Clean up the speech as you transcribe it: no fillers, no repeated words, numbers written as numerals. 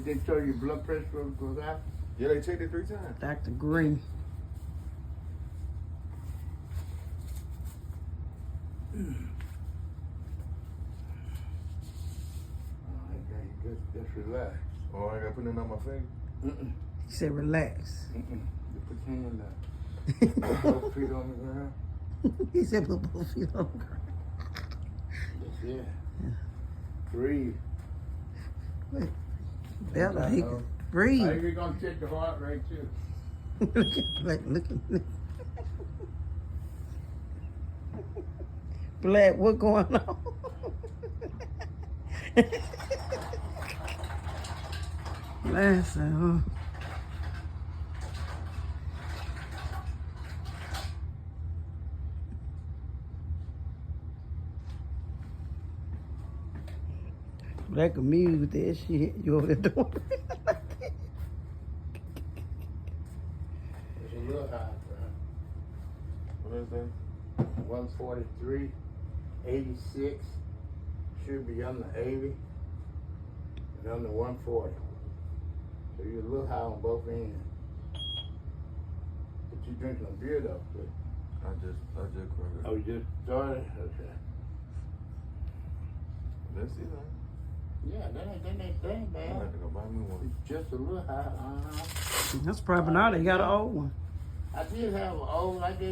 They show your blood pressure goes out? Yeah, they checked it 3 times. Dr. Green. Just relax. Oh, I gotta put it on my finger. He said relax. You put your hand up. Both feet on the ground. He said put both feet on the ground. That's it. Breathe. Wait. Bella, he can Are breathe. you gonna check the heart rate too? Look at Black, what going on? Listen, huh? Black amused with that shit. You over there doing it? It's a little high, bro. What is that? 143, 86. Should be under 80 and under 140. So you're a little high on both ends. But you drinking a beer though, but I just cracked it. oh, you just started? Okay. Let's see that. Yeah, that ain't thing, I'm gonna man. have to go buy me one. It's just a little high. That's probably not. They got an old one. I did have an old, I did